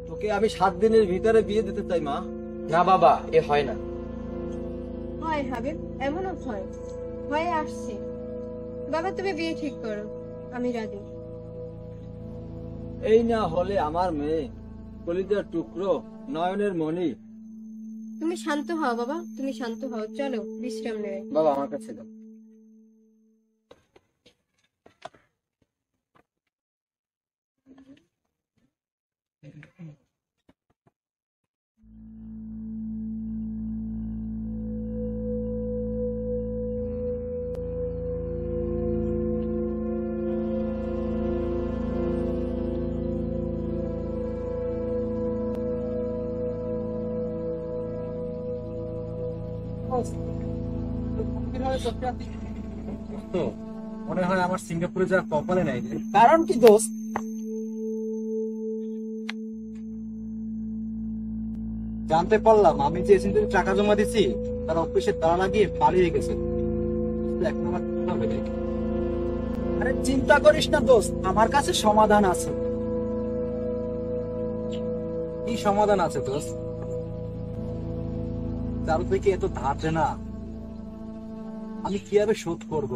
[SPEAKER 5] তোকে আমি 7 দিনের ভিতরে বিয়ে দিতে চাই মা।
[SPEAKER 3] না বাবা, এ হয় না।
[SPEAKER 2] হয় হাবিব, এমনও হয়, হয়ে আসছে। বাবা তুমি বিয়ে ঠিক করো, আমি রাজি।
[SPEAKER 5] এই না হলে আমার মেয়ে, কলিজার টুকরো, নয়নের মণি।
[SPEAKER 2] তুমি শান্ত হও বাবা, তুমি শান্ত হও, চলো বিশ্রাম নেবে।
[SPEAKER 3] বাবা আমার কাছে দাও।
[SPEAKER 4] মনে হয় আমার সিঙ্গাপুরে যাওয়ার কপালে নাই।
[SPEAKER 6] কারণ কি দোস্ত?
[SPEAKER 4] জানতে পারলাম আমি যে এজেন্টের টাকা জমা দিছি তার অফিসে তালা লাগিয়ে পালিয়ে গেছে। এখন আমার কি হবে রে?
[SPEAKER 6] আরে চিন্তা করিস না দোস্ত, আমার কাছে সমাধান আছে।
[SPEAKER 4] কি সমাধান আছে দোস্ত? তার থেকে এত ধার দেনা আমি কিভাবে শোধ করব?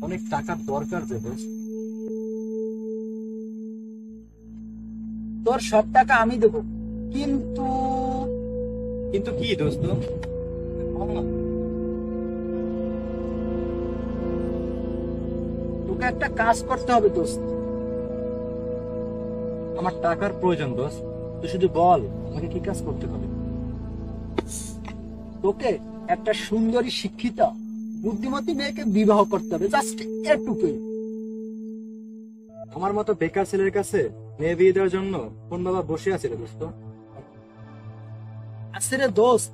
[SPEAKER 4] অনেক টাকার দরকার যে দোস্ত।
[SPEAKER 6] তোর সব টাকা আমি দেবো, কিন্তু
[SPEAKER 4] কিন্তু কি দোস্ত?
[SPEAKER 6] তোকে একটা কাজ করতে হবে দোস্ত।
[SPEAKER 4] আমার টাকার প্রয়োজন দোস্ত, তুই শুধু বল আমাকে কি কাজ করতে হবে।
[SPEAKER 6] তোকে একটা সুন্দরী, শিক্ষিত, বুদ্ধিমতী মেয়েকে বিবাহ করতে হবে, জাস্ট এটুকুই।
[SPEAKER 4] আমার মতো বেকার ছেলের কাছে মেয়ে বিয়ে দেওয়ার জন্য কোন বাবা বসে আছে রে দোস্ত?
[SPEAKER 6] আছে রে দোস্ত,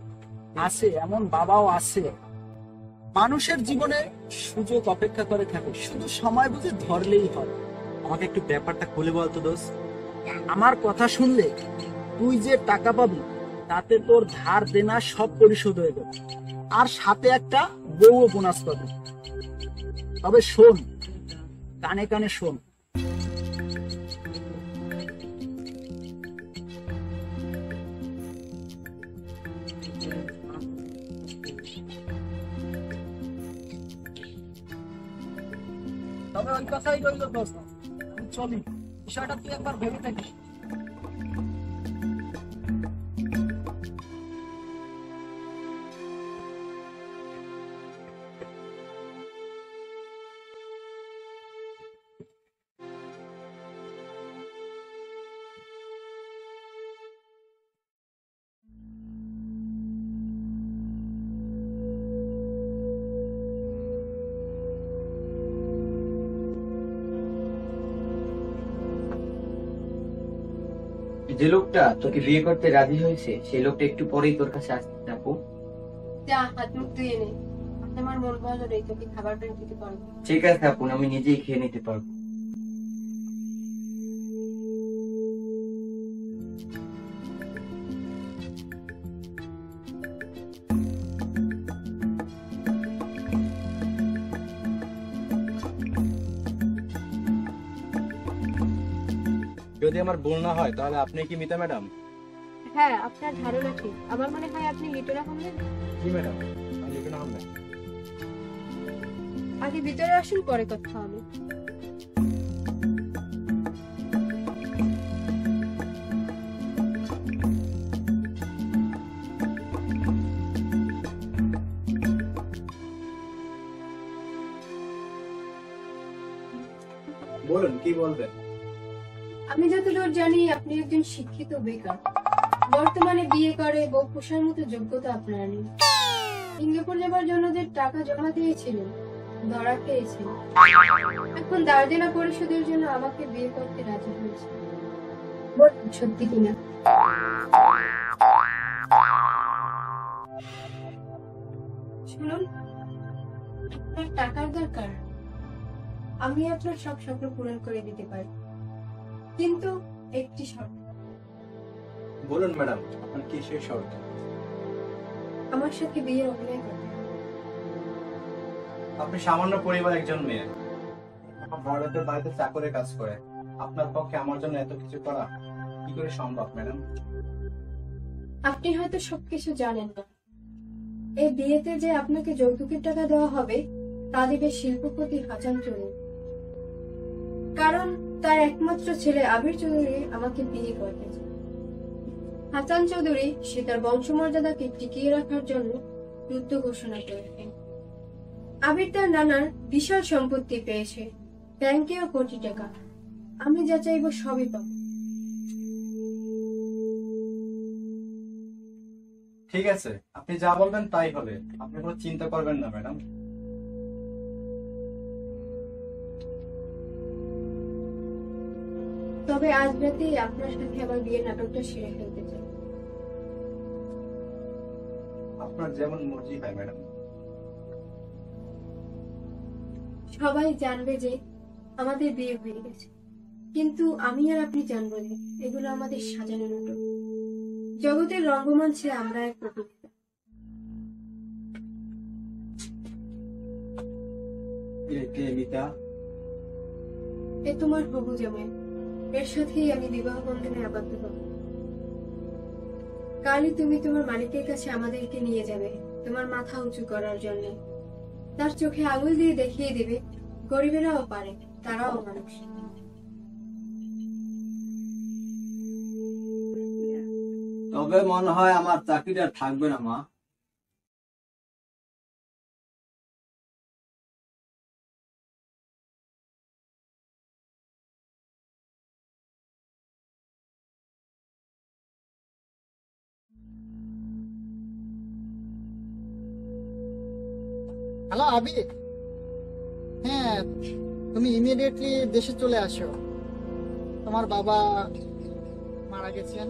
[SPEAKER 6] আছে, এমন বাবাও আছে। মানুষের জীবনে সুযোগ অপেক্ষা করে থাকে, শুধু সময় বুঝে ধরলেই হয়।
[SPEAKER 4] আমাকে একটু ব্যাপারটা খুলে বলতো দোস্ত।
[SPEAKER 6] আমার কথা শুনলে তুই যে টাকা পাবি তাতে তোর ধার দেনা সব পরিশোধ হয়ে যাবে, আর সাথে একটা বউ বোনাস পাবি। তবে শোন, কানে কানে শোন, তবে ওই কথাই রইল দোস্ত, আমি চলি। বিষয়টা তুই একবার ভেবে দেখিস।
[SPEAKER 3] যে লোকটা তোকে বিয়ে করতে রাজি হয়েছে সেই লোকটা একটু পরেই তোর কাছে আসছে আপু।
[SPEAKER 2] যা হাত মুখ ধুয়ে নে, তোমার মন ভালো নেই, তোকে খাবারটা দিতে পারবো।
[SPEAKER 3] ঠিক আছে আপু, আমি নিজেই খেয়ে নিতে পারবো।
[SPEAKER 4] যদি আমার ভুল না হয় তাহলে আপনি কি মিতা ম্যাডাম?
[SPEAKER 2] হ্যাঁ, আপনার ধারণা ঠিক। আমার মনে হয় আপনি লিটন আহমেদ।
[SPEAKER 4] জি ম্যাডাম, আমি লিটন আহমেদ।
[SPEAKER 2] আগে ভিতরে আসুন, পরে কথা হবে।
[SPEAKER 4] বলুন, কি বলবেন?
[SPEAKER 2] আমি যতদূর জানি আপনি একজন শিক্ষিত বেকার। বর্তমানে বিয়ে করে বউ পোষার মতো যোগ্যতা আপনার নেই। সিঙ্গাপুর যাবার জন্য যে টাকা জমা দিয়েছিলেন, ধরা খেয়েছেন। এখন ধার দেনা পরিশোধের জন্য আমাকে বিয়ে করতে রাজি হয়েছে। বলুন, সত্যি কিনা? শুনুন, আপনার টাকার দরকার, আমি আপনার সব স্বপ্ন পূরণ করে দিতে পারি, কিন্তু একটি শর্ত।
[SPEAKER 4] বলুন ম্যাডাম, আপনার কি সেই শর্ত?
[SPEAKER 2] আমার সাথে বিয়ে অভিনয় করতে হবে।
[SPEAKER 4] আপনি সামান্য পরিবার একজন মেয়ে, বড়লোকের বাড়িতে চাকরে কাজ করে, আপনার পক্ষে আমার জন্য এত কিছু করা কি করে সম্ভব ম্যাডাম?
[SPEAKER 2] আপনি হয়তো সবকিছু জানেন না। এই বিয়েতে যে আপনাকে যৌতুকের টাকা দেওয়া হবে তা দেবে শিল্পপতি হাসান চৌধুরী, কারণ তার একমাত্র ছেলে আবির চৌধুরী আমাকে বিয়ে করতে চায়। হাসান চৌধুরী সে তার বংশমর্যাদাকে টিকিয়ে রাখার জন্য যুদ্ধ ঘোষণা করেছেন। আবির তার নানার বিশাল সম্পত্তি পেয়েছে, ব্যাংকেও কোটি টাকা। আমি যা চাইবো সবই পাবো।
[SPEAKER 4] ঠিক আছে, আপনি যা বলবেন তাই হবে, আপনি কোনো চিন্তা করবেন না ম্যাডাম।
[SPEAKER 2] তবে আজ রাতে আপনার সাথে আমার বিয়ের নাটকটা সেরে ফেলতে চাই।
[SPEAKER 4] আপনার যেমন মর্জি হয় ম্যাডাম।
[SPEAKER 2] সবাই জানবে যে আমাদের বিয়ে হয়ে গেছে, কিন্তু আমি আর আপনি জানবো যে এগুলো আমাদের সাজানো নাটক। জগতের রঙ্গমঞ্চে আমরা এক প্রতিযোগিতা।
[SPEAKER 4] কে মিতা?
[SPEAKER 2] এ তোমার হবু জামাই, এর সাথেই আমি বিবাহ বন্ধনে আবদ্ধ হব। কালই তুমি তোমার মালিকের কাছে আমাদেরকে নিয়ে যাবে তোমার মাথা উঁচু করার জন্য। তার চোখে আঙুল দিয়ে দেখিয়ে দেবে গরিবেরাও পারে, তারাও মানুষ।
[SPEAKER 5] তবে মনে হয় আমার চাকরিটা থাকবে না মা।
[SPEAKER 6] হ্যালো আবি, হ্যাঁ তুমি ইমিডিয়েটলি দেশে চলে আসো। তোমার বাবা মারা গেছেন।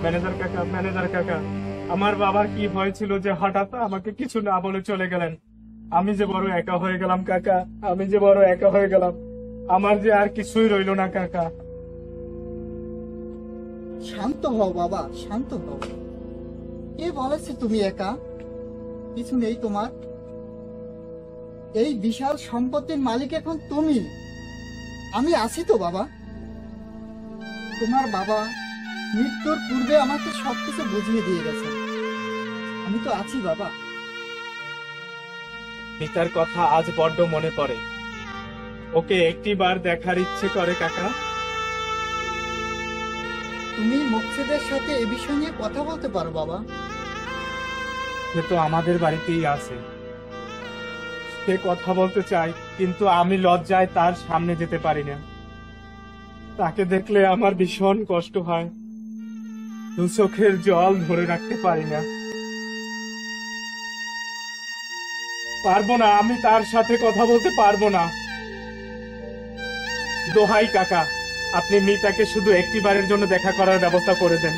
[SPEAKER 4] ম্যানেজার কাকা, ম্যানেজার কাকা, আমার বাবার কি হয়েছিল যে হঠাৎ আমাকে কিছু না বলে চলে গেলেন? আমি যে বড় একা হয়ে গেলাম কাকা, আমি যে বড় একা হয়ে গেলাম। আমার যে আর কিছুই রইলো না কাকা।
[SPEAKER 6] শান্ত হও বাবা, শান্ত হও। কে বলেছে তুমি একা? কিছু নেই তোমার। এই বিশাল সম্পত্তির মালিক এখন তুমি। আমি আছি তো বাবা। তোমার বাবা মৃত্যুর পূর্বে আমাকে সবকিছু বুঝিয়ে দিয়ে গেছেন। আমি তো আছি বাবা।
[SPEAKER 4] পিতার কথা আজ বড্ড মনে পড়ে। ওকে একটিবার দেখার ইচ্ছে করে কাকা।
[SPEAKER 6] তুমি মুক্তিদের সাথে এ বিষয় নিয়ে কথা বলতে পারো বাবা।
[SPEAKER 4] সে তো আমাদের বাড়িতেই আছে। সে কথা বলতে চায়, কিন্তু আমি লজ্জায় তার সামনে যেতে পারি না। তাকে দেখলে আমার ভীষণ কষ্ট হয়। দু চোখের জল ধরে রাখতে পারি না। পারবো না, আমি তার সাথে কথা বলতে পারবো না। দোহাই কাকা, আপনি মিতাকে শুধু একটিবারের জন্য দেখা করার ব্যবস্থা করে দেন।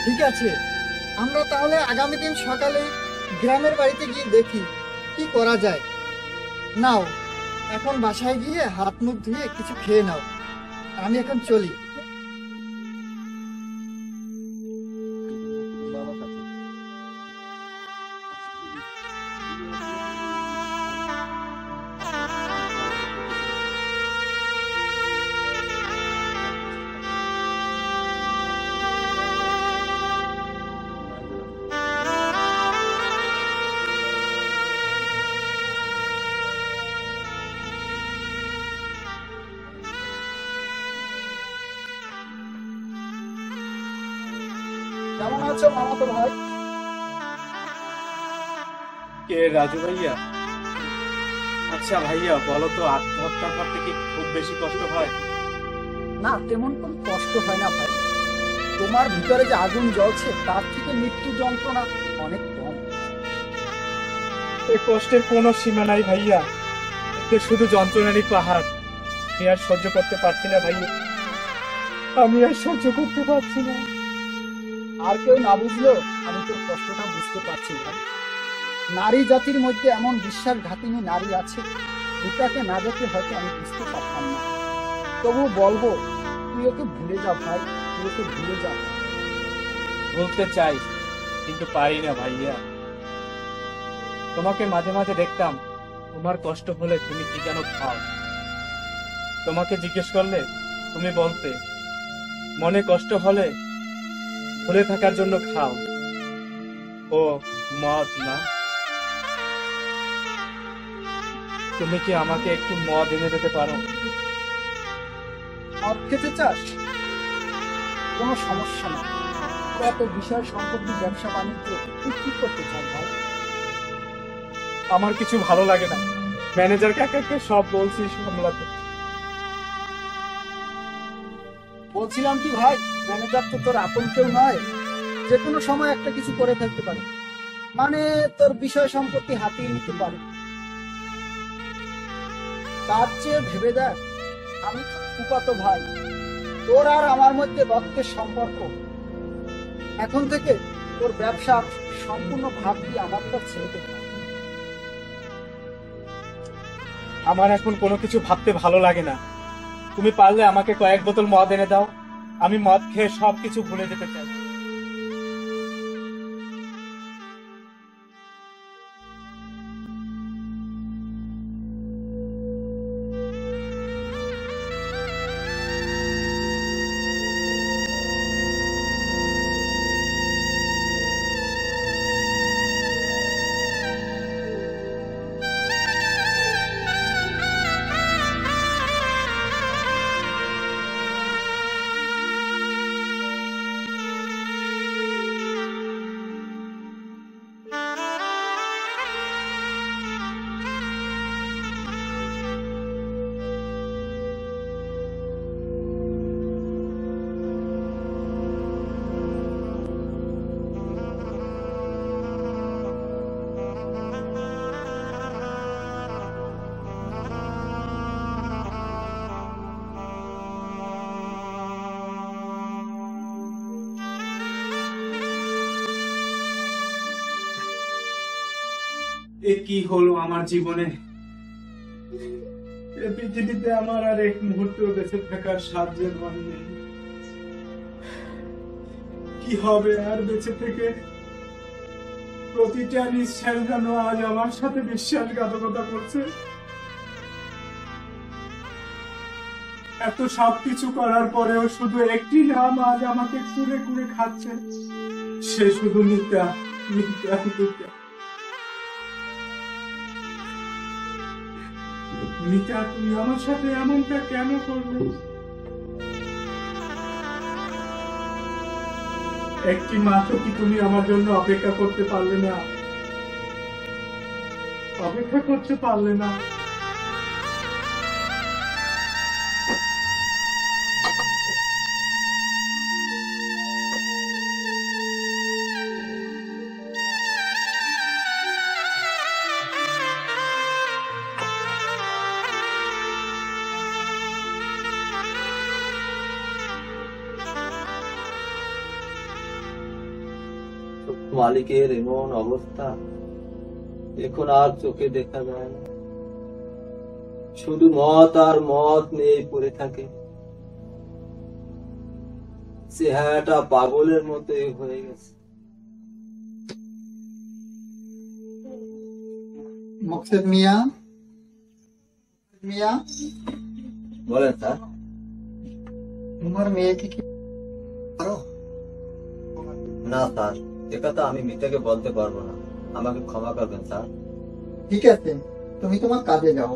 [SPEAKER 6] ঠিক আছে, আমরা তাহলে আগামী দিন সকালে গ্রামের বাড়িতে গিয়ে দেখি কি করা যায়। নাও, এখন বাসায় গিয়ে হাত মুখ ধুয়ে কিছু খেয়ে নাও। আমি এখন চলি। কেমন আছো মামাতো ভাই?
[SPEAKER 4] কে রাজু ভাইয়া? আচ্ছা ভাইয়া, বলো তো, আত্মহত্যা করতে কি খুব বেশি কষ্ট হয়?
[SPEAKER 6] না, তেমন কোনো কষ্ট হয় না ভাই। তোমার ভিতরে যে আগুন জ্বলছে তার থেকে মৃত্যু যন্ত্রণা অনেক কম।
[SPEAKER 4] এই কষ্টের কোনো সীমা নাই ভাইয়া, এতে শুধু যন্ত্রণারই পাহাড়। আমি আর সহ্য করতে পারছি না ভাইয়া, আমি আর সহ্য করতে পারছি না।
[SPEAKER 6] আর কেউ না বুঝলেও আমি তোর কষ্টটা বুঝতে পারছি ভাই। নারী জাতির মধ্যে এমন বিশ্বাসঘাতিনী নারী আছে, যেটাকে না দেখে হয়তো আমি বুঝতে পারতাম না। তবু বলবো, তুই ওকে ভুলে যা ভাই, তুই ওকে ভুলে যা।
[SPEAKER 4] বলতে চাই, কিন্তু পারি না ভাইয়া। তোমাকে মাঝে মাঝে দেখতাম, তোমার কষ্ট হলে তুমি কি যেন খাও। তোমাকে জিজ্ঞেস করলে তুমি বলতে, মনে কষ্ট হলে ভুলে থাকার জন্য খাও। ও মদ না? তুমি কি আমাকে একটু মদ এনে দিতে পারো?
[SPEAKER 6] মদ খেতে চাস? কোনো সমস্যা নেই। এত বিষয় সম্পত্তি, ব্যবসা বাণিজ্য, তুই কি করতে চাস ভাই?
[SPEAKER 4] আমার কিছু ভালো লাগে না। ম্যানেজার কাকাকে সব বলছি সামলাতে।
[SPEAKER 6] বলছিলাম কি ভাই, ম্যানেজার তো তোর আপন কেউ নয়, যে কোনো সময় একটা কিছু করে ফেলতে পারে, মানে তোর বিষয় সম্পত্তি হাতিয়ে নিতে পারে। তার চেয়ে ভেবে দেখ, আমি তো ফুফাতো ভাই, তোর আর আমার মধ্যে রক্তের সম্পর্ক। এখন থেকে তোর ব্যবসা সম্পূর্ণ ভাগ দিয়ে আমার উপর ছেড়ে দে।
[SPEAKER 4] আমার এখন কোনো কিছু ভাবতে ভালো লাগে না। তুমি পারলে আমাকে কয়েক বোতল মদ এনে দাও, আমি মদ খেয়ে সবকিছু ভুলে যেতে চাই। এ কি হলো আমার জীবনে? এ পৃথিবীতে আমার আর এক মুহূর্ত বেঁচে থাকার সাহায্যের মান নেই। কি হবে আর বেঁচে থেকে? প্রতিটা নিঃশ্বাস যেন আজ আমার সাথে বিশ্বাসঘাতকতা করছে। এত সবকিছু করার পরেও শুধু একটি নাম আজ আমাকে কুড়ে কুড়ে খাচ্ছে, সে শুধু মিতা, মিতা, মিতা। মিতা, তুমি আমার সাথে এমনটা কেন করলে? একটি মাত্র কি তুমি আমার জন্য অপেক্ষা করতে পারলে না? অপেক্ষা করতে পারলে না?
[SPEAKER 1] মালিকের এমন অবস্থা এখন আর চোখে দেখা যায় না, শুধু মত আর মত নিয়ে পড়ে থাকে। চেহারাটা পাগলের মতোই হয়ে গেছে।
[SPEAKER 6] মকসেদ মিয়া, মিয়া,
[SPEAKER 1] বলেন স্যার।
[SPEAKER 6] তোমার মেয়েকে কি পারো?
[SPEAKER 1] না স্যার, একথা আমি মিতাকে বলতে পারবো না, আমাকে ক্ষমা করবেন স্যার।
[SPEAKER 6] ঠিক আছে, তুমি তোমার কাজে যাও।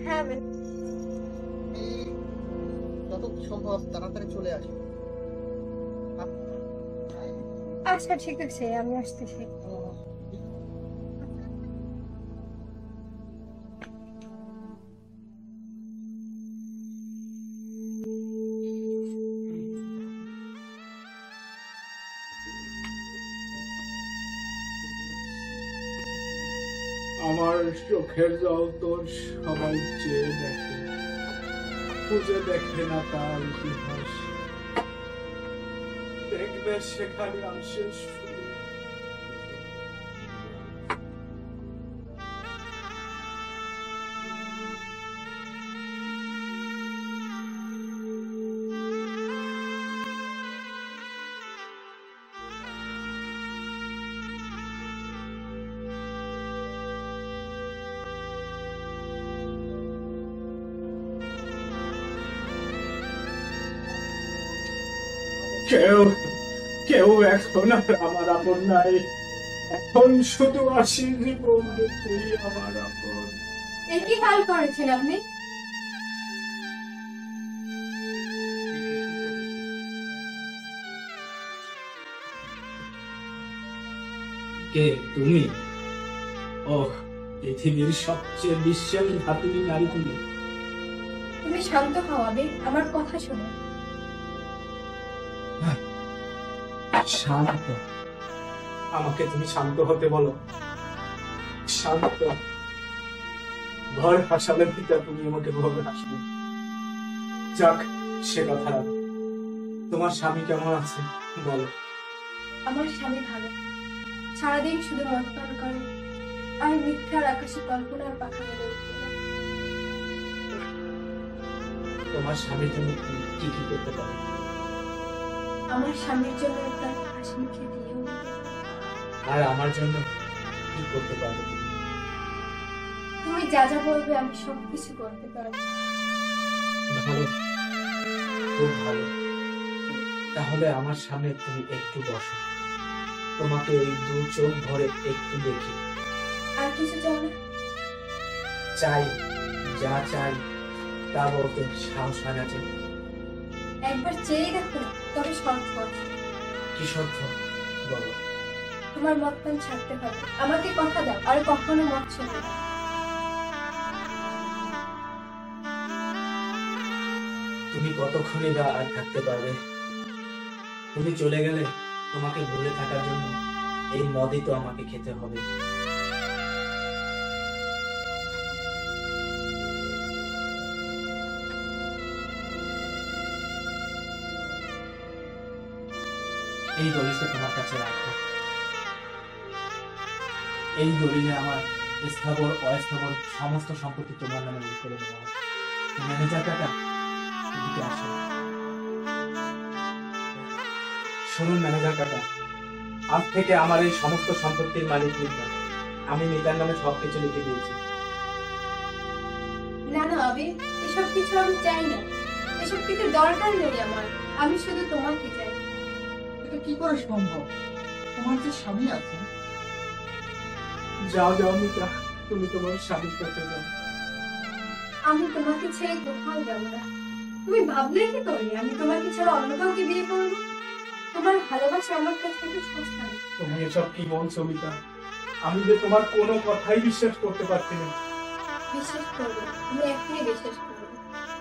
[SPEAKER 2] হ্যাঁ
[SPEAKER 6] যত সম্ভব তাড়াতাড়ি চলে আসো।
[SPEAKER 2] আচ্ছা ঠিক আছে, আমি আসতেছি।
[SPEAKER 4] আমার চোখের জল তোর সবাই চেয়ে দেখে, খুঁজে দেখে না তার ইতিহাস, দেখবে সেখানে আসে শুধু কেউ কেউ এখন আর আমার আপন নাই, এখন শুধু আসি জীবন তুই আমার আপন।
[SPEAKER 2] এ কি হাল করেছেন আপনি?
[SPEAKER 4] কে তুমি? ওহ, পৃথিবীর সবচেয়ে বিশ্বাসঘাতিনী নারী তুমি।
[SPEAKER 2] তুমি শান্ত হও আবির, আমার কথা শোনো।
[SPEAKER 4] শান্ত? আমাকে তুমি শান্ত হতে বলো? শান্ত? ভয় হাসালে পিতা তুমি আমাকে ভয় হাসবে। যাক, সে কথা রাখ। তোমার স্বামী কেমন আছে বলো?
[SPEAKER 2] আমার স্বামী ভালো, সারাদিন শুধু মদ পান করে আর মিথ্যার আকাশে কল্পনার পাখা মেলে উঠতে থাকে।
[SPEAKER 4] তোমার স্বামীর জন্য তুমি কি কি করতে পারো?
[SPEAKER 2] আমার স্বামীর জন্য একটা হাসি মুখে দিয়েও দিতে পারি।
[SPEAKER 4] আর আমার জন্য কি করতে পারো তুমি?
[SPEAKER 2] তুমি যা যা বলবে আমি সবকিছু করতে পারবো।
[SPEAKER 4] ভালো, খুব ভালো। তাহলে আমার সামনে তুমি একটু বসো, তোমাকে এই দু চোখ ভরে একটু দেখি।
[SPEAKER 2] আর কিছু চাও না?
[SPEAKER 4] চাই, যা চাই তা বলতে সাহস হয় না যে।
[SPEAKER 2] একবার চেয়ে দেখো না, তবে শর্ত আছে।
[SPEAKER 4] কি শর্ত বলো?
[SPEAKER 2] তোমার মদ পান ছাড়তে হবে, আমাকে কথা দাও আর কখনো মদ ছোঁবে না।
[SPEAKER 4] তুমি কতক্ষণই বা আর থাকতে পারবে? তুমি চলে গেলে তোমাকে ভুলে থাকার জন্য এই মদই তো আমাকে খেতে হবে। এই দলিলটা তোমার কাছে রাখো। এই দলিলে আমার স্থাবর অস্থাবর সমস্ত সম্পত্তি তোমার নামে উল্লেখ করে দেওয়া হবে। ম্যানেজার কাকা, এদিকে আসুন। শুনুন ম্যানেজার কাকা, আজ থেকে আমার এই সমস্ত সম্পত্তির মালিক মিতা। আমি মিতার নামে সবকিছু লিখে দিয়েছি।
[SPEAKER 2] না না আবি, এসব কিছু আমি চাই না, এসব কিছু দরকার নেই আমার। আমি শুধু তোমাকে চাই।
[SPEAKER 6] এটা কি করে সম্ভব? তোমার যে স্বামী আছে।
[SPEAKER 4] যাও যাও মিতা, তুমি তোমার স্বামীর কাছে যাও।
[SPEAKER 2] আমি তোমাকে ছেড়ে কোথাও যাবো না। তুমি ভাবলে কি করে আমি তোমাকে ছাড়া অন্য কাউকে বিয়ে করবো? তোমার ভালোবাসা আমার কাছ থেকে সস্তা না।
[SPEAKER 4] তুমি এসব কি বলছো মিতা? আমি যে তোমার কোনো কথাই বিশ্বাস করতে পারছি না।
[SPEAKER 2] বিশ্বাস করবো, তুমি এখনই বিশ্বাস করবো।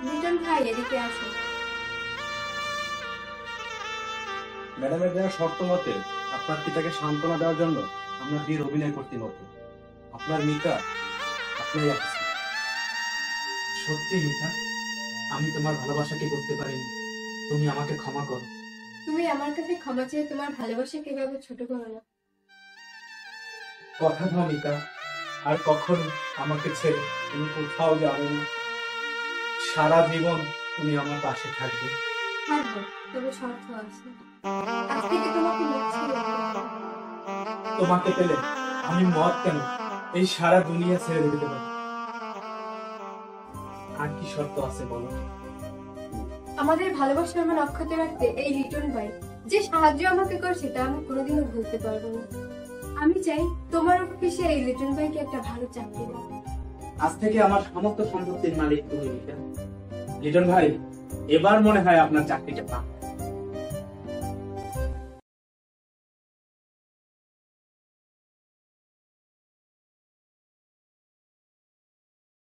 [SPEAKER 2] লিটন ভাই, এদিকে আসো।
[SPEAKER 5] ম্যাডামের দেওয়া শর্ত মতে আপনার পিতাকে সান্ত্বনা দেওয়ার জন্য আমরা বীর অভিনয় করতে মতো আপনার মিতা আপনার
[SPEAKER 4] সত্যি মিতা, আমি তোমার ভালোবাসাকে বুঝতে পারিনি। তুমি আমাকে ক্ষমা করো।
[SPEAKER 2] তুমি আমার কাছে ক্ষমা চেয়ে তোমার ভালোবাসা কিভাবে ছোট করো না।
[SPEAKER 4] কথা দাও মিতা, আর কখনো আমাকে ছেড়ে তুমি কোথাও যাবে না। সারা জীবন তুমি আমার পাশে থাকবে।
[SPEAKER 2] থাকবো, তবে শর্ত আছে। আজ থেকে তোমাকে মুক্তি দেবো।
[SPEAKER 4] তোমাকে পেলে আমি মত কেন এই সারা দুনিয়া ছেড়ে দিতে পারি। আর কি শর্ত আছে বলো?
[SPEAKER 2] আমাদের ভালোবাসার মান অক্ষত রাখতে এই লিটন ভাই যে সাহায্য আমাকে করছে তা আমি কোনোদিনও ভুলতে পারবো না। আমি চাই তোমার অফিসে এই লিটন ভাইকে একটা ভালো চাকরি দাও।
[SPEAKER 4] আজ থেকে আমার সমস্ত সম্পত্তির মালিক তুমি মিতা। লিটন ভাই, এবার মনে হয় আপনার চাকরিটা পান।